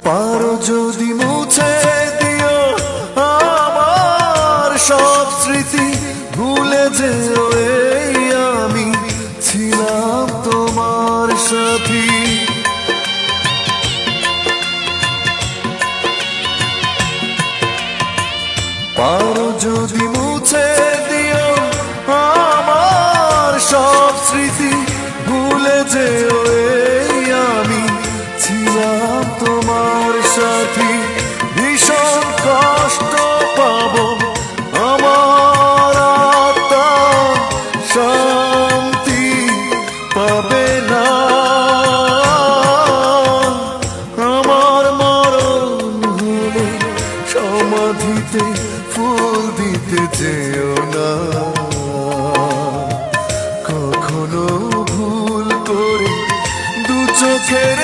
পারো যদি মুছে দিও আমার সব স্মৃতি, ভুলে যেও এই আমি ছিলাম তোমার সাথী। পারো যদি মুছে দিও আমার সব স্মৃতি, ভুলে যেও এই আমি ছিলাম তোমার সাথী। ভীষণ কষ্ট পাবো আমার আত্মা, শান্তি পাবে না। আমার মরণ হলে সমাধিতে ফুল দিতে যেও না। কখনো ভুল করে দু চোখের